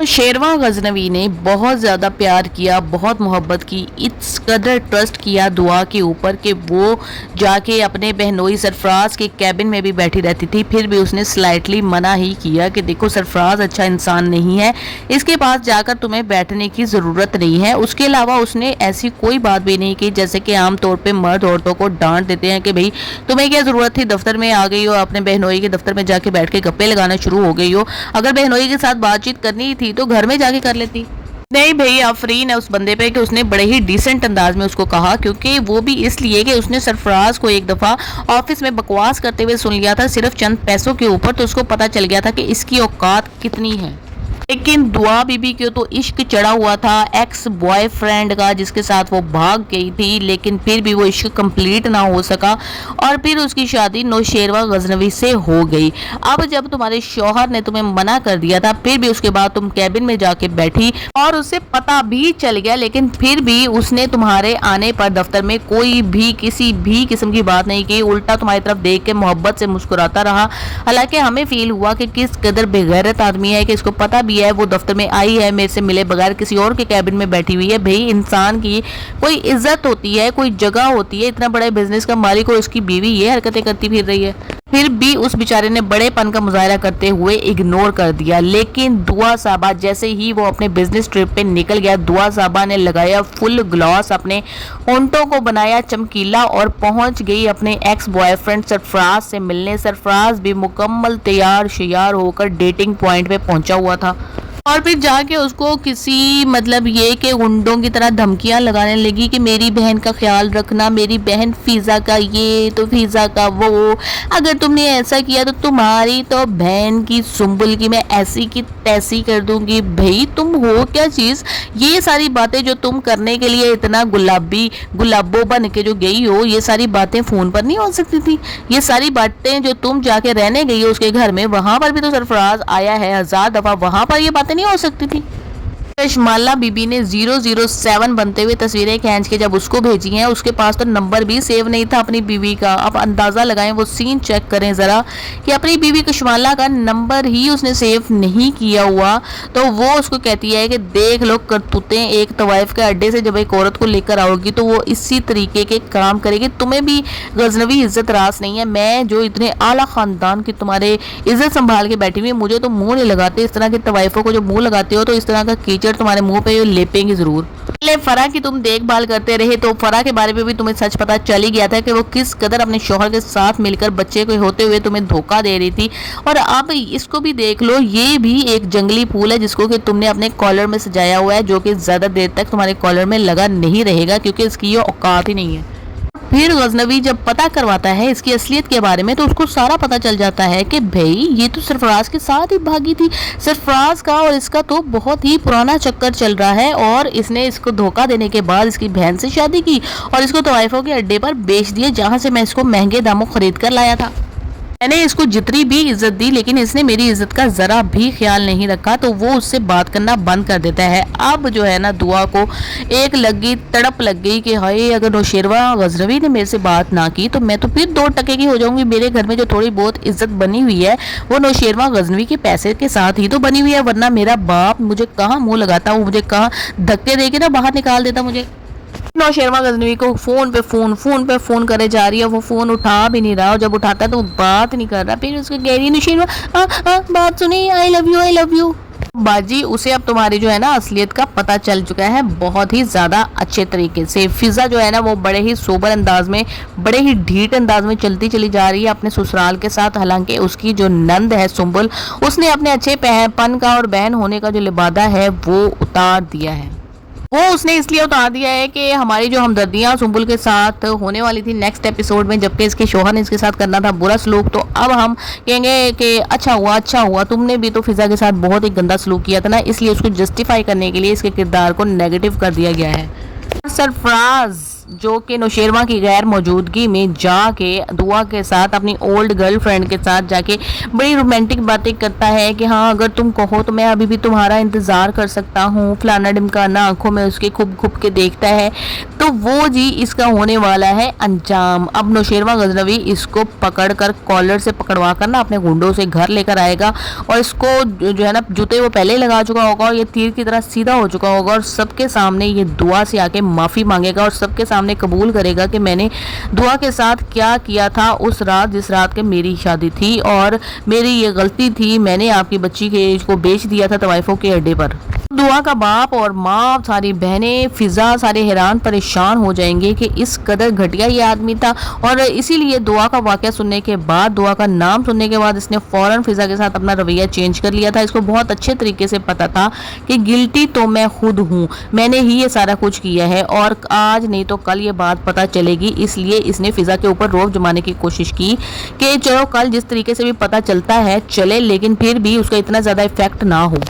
शेरवा गजनवी ने बहुत ज़्यादा प्यार किया, बहुत मोहब्बत की, इस कदर ट्रस्ट किया दुआ के ऊपर कि वो जाके अपने बहनोई सरफराज के कैबिन में भी बैठी रहती थी। फिर भी उसने स्लाइटली मना ही किया कि देखो सरफराज अच्छा इंसान नहीं है, इसके पास जाकर तुम्हें बैठने की ज़रूरत नहीं है। उसके अलावा उसने ऐसी कोई बात भी नहीं की जैसे कि आमतौर पर मर्द औरतों को डांट देते हैं कि भाई तुम्हें क्या ज़रूरत थी, दफ्तर में आ गई हो, अपने बहनोई के दफ्तर में जाके बैठ के गप्पे लगाना शुरू हो गई हो। अगर बहनोई के साथ बातचीत करनी थी तो घर में जाके कर लेती। नहीं भाई, आफरीन है उस बंदे पे कि उसने बड़े ही डिसेंट अंदाज में उसको कहा, क्योंकि वो भी इसलिए कि उसने सरफराज को एक दफ़ा ऑफिस में बकवास करते हुए सुन लिया था सिर्फ चंद पैसों के ऊपर, तो उसको पता चल गया था कि इसकी औकात कितनी है। लेकिन दुआ बीबी को तो इश्क चढ़ा हुआ था एक्स बॉयफ्रेंड का जिसके साथ वो भाग गई थी, लेकिन फिर भी वो इश्क कंप्लीट ना हो सका और फिर उसकी शादी नौशेरवा गजनवी से हो गई। अब जब तुम्हारे शौहर ने तुम्हें मना कर दिया था, फिर भी उसके बाद तुम कैबिन में जाके बैठी और उसे पता भी चल गया, लेकिन फिर भी उसने तुम्हारे आने पर दफ्तर में कोई भी किसी भी किस्म की बात नहीं की, उल्टा तुम्हारी तरफ देख के मोहब्बत से मुस्कुराता रहा। हालांकि हमें फील हुआ कि किस कदर बेगैरत आदमी है कि इसको पता भी है वो दफ्तर में आई है, मेरे से मिले बगैर किसी और के कैबिन में बैठी हुई है। भाई इंसान की कोई इज्जत होती है, कोई जगह होती है, इतना बड़े बिजनेस का मालिक और उसकी बीवी ये हरकतें करती फिर रही है। फिर भी उस बेचारे ने बड़ेपन का मुजाहरा करते हुए इग्नोर कर दिया। लेकिन दुआ साहबा जैसे ही वो अपने बिजनेस ट्रिप पे निकल गया, दुआ साहबा ने लगाया फुल ग्लॉस, अपने होंठों को बनाया चमकीला और पहुंच गई अपने एक्स बॉयफ्रेंड सरफराज से मिलने। सरफराज भी मुकम्मल तैयार श्यार होकर डेटिंग पॉइंट पे पहुंचा हुआ था और फिर जाके उसको किसी मतलब ये कि गुंडों की तरह धमकियां लगाने लगी कि मेरी बहन का ख्याल रखना, मेरी बहन फिज़ा का ये तो फिज़ा का वो, अगर तुमने ऐसा किया तो तुम्हारी तो बहन की सुंबुल की मैं ऐसी की तैसी कर दूंगी। भाई तुम हो क्या चीज़? ये सारी बातें जो तुम करने के लिए इतना गुलाबो बन के जो गई हो, ये सारी बातें फ़ोन पर नहीं हो सकती थी? ये सारी बातें जो तुम जाके रहने गई हो उसके घर में, वहाँ पर भी तो सरफराज आया है 1000 दफ़ा, वहाँ पर ये बातें नहीं हो सकती थी। रश्माला बीबी ने 007 बनते हुए तस्वीरें खींच के जब उसको भेजी हैं, उसके पास तो नंबर भी सेव नहीं था अपनी बीवी का। अब अंदाज़ा लगाएं, वो सीन चेक करें ज़रा कि अपनी बीवी कशमाला का नंबर ही उसने सेव नहीं किया हुआ। तो वो उसको कहती है कि देख लो करतूतें, एक तवाइफ के अड्डे से जब एक औरत को लेकर आओगी तो वो इसी तरीके के काम करेगी। तुम्हें भी गजनवी इज्जत रास नहीं है। मैं जो इतने आला ख़ानदान की तुम्हारे इज्जत संभाल के बैठी हुई, मुझे तो मुँह नहीं लगाते। इस तरह की तवाइफों को जो मुँह लगाते हो तो इस तरह का कीचड़ तुम्हारे मुंह पे लेपेंगे जरूर। पहले फरा की तुम देखभाल करते रहे तो फरा के बारे में भी तुम्हें सच पता चल ही गया था कि वो किस कदर अपने शौहर के साथ मिलकर बच्चे को होते हुए तुम्हें धोखा दे रही थी। और अब इसको भी देख लो, ये भी एक जंगली फूल है जिसको कि तुमने अपने कॉलर में सजाया हुआ है, जो कि ज्यादा देर तक तुम्हारे कॉलर में लगा नहीं रहेगा क्योंकि इसकी ये औकात ही नहीं है। फिर गजनवी जब पता करवाता है इसकी असलियत के बारे में तो उसको सारा पता चल जाता है कि भाई ये तो सरफराज के साथ ही भागी थी। सरफराज का और इसका तो बहुत ही पुराना चक्कर चल रहा है और इसने इसको धोखा देने के बाद इसकी बहन से शादी की और इसको तवाइफों के अड्डे पर बेच दिया जहां से मैं इसको महंगे दामों खरीद कर लाया था। मैंने इसको जितनी भी इज्जत दी लेकिन इसने मेरी इज्जत का ज़रा भी ख्याल नहीं रखा, तो वो उससे बात करना बंद कर देता है। अब जो है ना, दुआ को एक तड़प लग गई कि हाय अगर नौशेरवा गजनवी ने मेरे से बात ना की तो मैं तो फिर 2 टके की हो जाऊंगी। मेरे घर में जो थोड़ी बहुत इज्जत बनी हुई है वो नौशेरवा गजनवी के पैसे के साथ ही तो बनी हुई है, वरना मेरा बाप मुझे कहाँ मुँह लगाता, वो मुझे कहाँ धक्के दे के ना बाहर निकाल देता मुझे। नौशेरवा गजनवी को फोन पे फोन करे जा रही है, वो फोन उठा भी नहीं रहा और जब उठाता है तो वो बात नहीं कर रहा। फिर उसको कह रही नौशेरवा बात सुनी, आई लव यू। बाजी उसे अब तुम्हारी जो है ना असलियत का पता चल चुका है बहुत ही ज़्यादा अच्छे तरीके से। फिज़ा जो है ना वो बड़े ही सोबर अंदाज में, बड़े ही ढीठ अंदाज में चलती चली जा रही है अपने ससुराल के साथ। हालांकि उसकी जो नंद है सुंबुल, उसने अपने अच्छे पन का और बहन होने का जो लिबादा है वो उतार दिया है। वो उसने इसलिए उतार दिया है कि हमारी जो हमदर्दियाँ सुंबुल के साथ होने वाली थी नेक्स्ट एपिसोड में, जबकि इसके शौहर ने इसके साथ करना था बुरा सलूक, तो अब हम कहेंगे कि अच्छा हुआ तुमने भी तो फिज़ा के साथ बहुत ही गंदा सलूक किया था ना, इसलिए उसको जस्टिफाई करने के लिए इसके किरदार को नेगेटिव कर दिया गया है। सरफराज जो कि नौशेरवा की गैर मौजूदगी में जाके दुआ के साथ अपनी ओल्ड गर्लफ्रेंड के साथ जाके बड़ी रोमांटिक बातें करता है कि हाँ अगर तुम कहो तो मैं अभी भी तुम्हारा इंतज़ार कर सकता हूँ, फलाना ढिमकाना, आंखों में उसके खूब खूब के देखता है। तो वो जी इसका होने वाला है अंजाम। अब नौशेरवा गजनवी इसको पकड़कर कॉलर से पकड़वा कर ना अपने गुंडों से घर लेकर आएगा और इसको जो है ना जूते वो पहले ही लगा चुका होगा और ये तीर की तरह सीधा हो चुका होगा और सबके सामने ये दुआ से आके माफ़ी मांगेगा और सबके सामने कबूल करेगा कि मैंने दुआ के साथ क्या किया था उस रात जिस रात के मेरी शादी थी और मेरी ये गलती थी, मैंने आपकी बच्ची के को बेच दिया था तवाइफों के अड्डे पर। दुआ का बाप और माँ, सारी बहनें, फिजा सारे हैरान परेशान हो जाएंगे कि इस कदर घटिया ये आदमी था। और इसीलिए दुआ का वाक़या सुनने के बाद, दुआ का नाम सुनने के बाद इसने फ़ौरन फिजा के साथ अपना रवैया चेंज कर लिया था। इसको बहुत अच्छे तरीके से पता था कि गिल्टी तो मैं खुद हूँ, मैंने ही ये सारा कुछ किया है और आज नहीं तो कल ये बात पता चलेगी। इसलिए इसने फिजा के ऊपर रौब जमाने की कोशिश की कि चलो कल जिस तरीके से भी पता चलता है चले, लेकिन फिर भी उसका इतना ज़्यादा इफेक्ट ना हो।